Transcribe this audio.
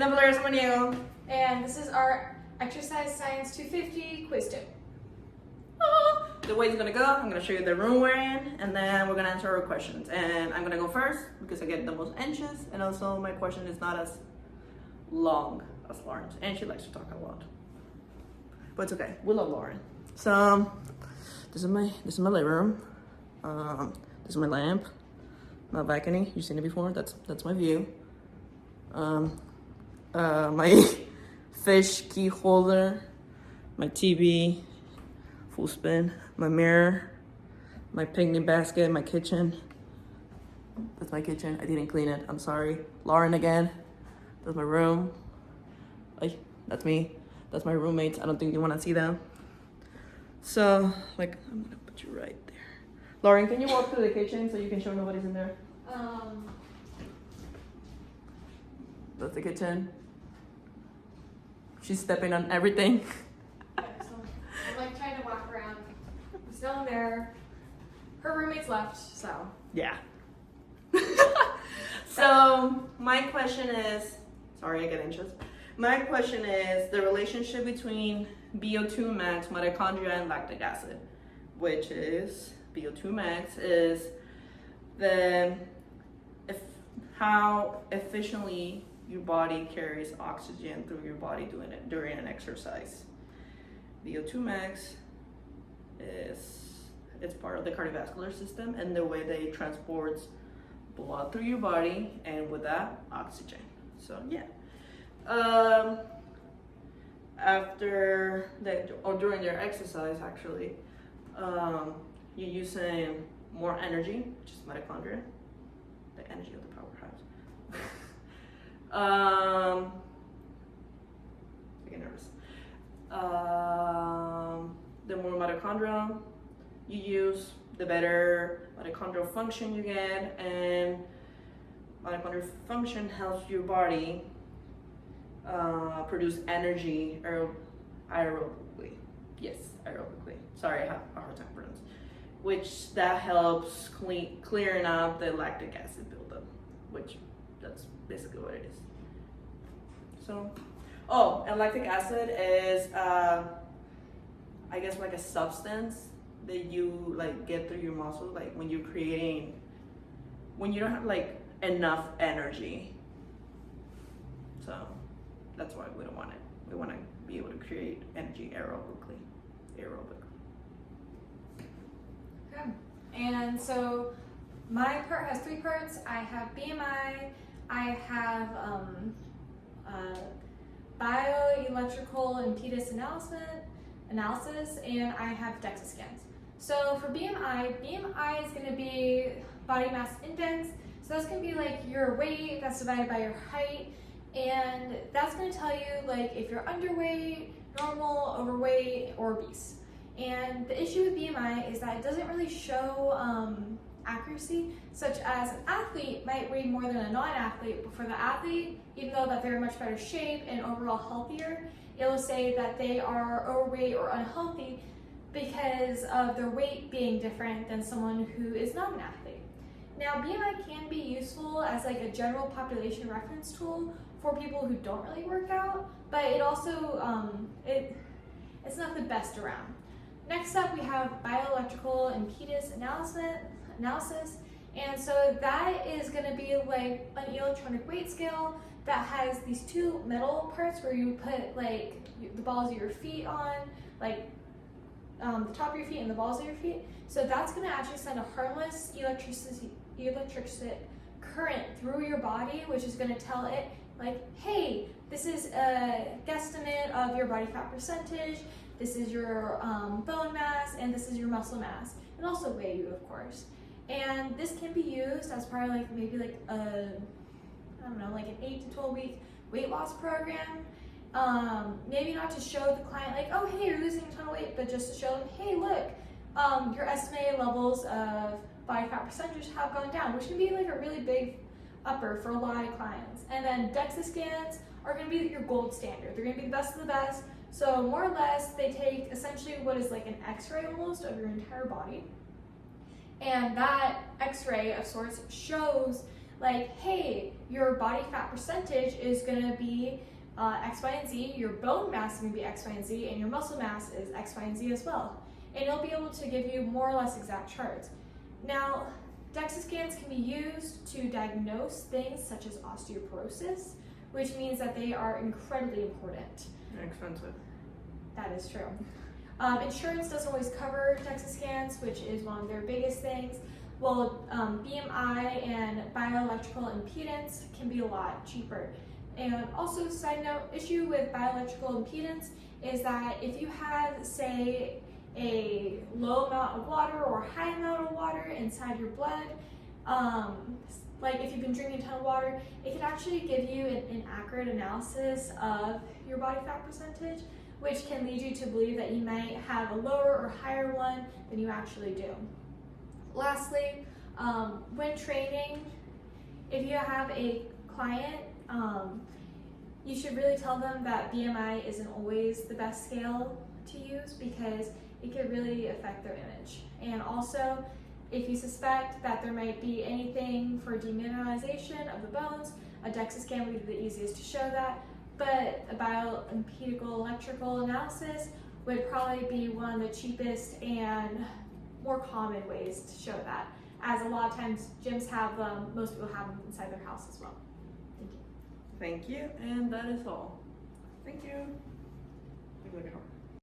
nombre es Manuel. And this is our Exercise Science 250 quiz tip. The way it's gonna go, I'm gonna show you the room we're in, and then we're gonna answer our questions. And I'm gonna go first because I get the most anxious, and also my question is not as long as Lauren's, and she likes to talk a lot. But it's okay, we love Lauren. So this is my living room. This is my lamp, my balcony. You've seen it before. That's my view. My fish key holder, my TV, full spin, my mirror, my picnic basket, my kitchen. That's my kitchen. I didn't clean it. I'm sorry. Lauren again. That's my room. Ay, that's me. That's my roommates. I don't think you want to see them. So, like, I'm gonna put you right there. Lauren, can you walk through the kitchen so you can show nobody's in there? That's the kitchen. She's stepping on everything. Yeah, so I'm like trying to walk around. There's no one there. Her roommates left, so. Yeah. So my question is, sorry I get anxious. My question is the relationship between VO2 max, mitochondria, and lactic acid, which is VO2 max is how efficiently your body carries oxygen through your body during an exercise. VO2 max it's part of the cardiovascular system and the way they transports blood through your body, and with that, oxygen. So yeah. After that, or during their exercise, actually, you're using more energy, which is mitochondria, the energy of the powerhouse. I get nervous. The more mitochondria you use, the better mitochondrial function you get, and mitochondrial function helps your body produce energy aerobically. Yes, aerobically. Sorry, I have a hard time pronouncing. Which that helps clearing out the lactic acid buildup, which that's basically what it is. So, and lactic acid is, I guess, like a substance that you like get through your muscles, like when you don't have like enough energy. So that's why we don't want it. We want to be able to create energy aerobically. Okay. And so my part has 3 parts. I have BMI, I have bioelectrical impedance analysis, and I have DEXA scans. So for BMI is going to be body mass index. So that's going to be like your weight that's divided by your height, and that's going to tell you like if you're underweight, normal, overweight, or obese. And the issue with BMI is that it doesn't really show accuracy, such as an athlete might weigh more than a non-athlete, but for the athlete, even though that they're in much better shape and overall healthier, it will say that they are overweight or unhealthy because of their weight being different than someone who is not an athlete. Now, BMI can be useful as like a general population reference tool for people who don't really work out, but it also, it's not the best around. Next up, we have bioelectrical impedance analysis, and so that is going to be like an electronic weight scale that has these 2 metal parts where you put like the balls of your feet on, like the top of your feet and the balls of your feet. So that's going to actually send a harmless electric current through your body, which is going to tell it like, hey, this is a guesstimate of your body fat percentage, this is your bone mass, and this is your muscle mass, and also weigh you, of course. And this can be used as part of like maybe like a, I don't know, like an 8 to 12 week weight loss program. Maybe not to show the client like, oh, hey, you're losing a ton of weight, but just to show them, hey, look, your estimated levels of body fat percentage have gone down, which can be like a really big upper for a lot of clients. And then DEXA scans are going to be your gold standard. They're going to be the best of the best. So more or less, they take essentially what is like an x-ray almost of your entire body. And that x-ray of sorts shows like, hey, your body fat percentage is going to be X, Y, and Z, your bone mass is going to be X, Y, and Z, and your muscle mass is X, Y, and Z as well. And it'll be able to give you more or less exact charts. Now, DEXA scans can be used to diagnose things such as osteoporosis, which means that they are incredibly important. And expensive. That is true. Insurance doesn't always cover DEXA scans, which is one of their biggest things. Well, BMI and bioelectrical impedance can be a lot cheaper. And also, side note, issue with bioelectrical impedance is that if you have, say, a low amount of water or high amount of water inside your blood, like if you've been drinking a ton of water, it can actually give you an inaccurate analysis of your body fat percentage, which can lead you to believe that you might have a lower or higher one than you actually do. Lastly, when training, if you have a client, you should really tell them that BMI isn't always the best scale to use because it could really affect their image. And also, if you suspect that there might be anything for demineralization of the bones, a DEXA scan would be the easiest to show that, but a bioimpedical electrical analysis would probably be one of the cheapest and more common ways to show that, as a lot of times gyms have them, most people have them inside their house as well. Thank you. Thank you, and that is all. Thank you.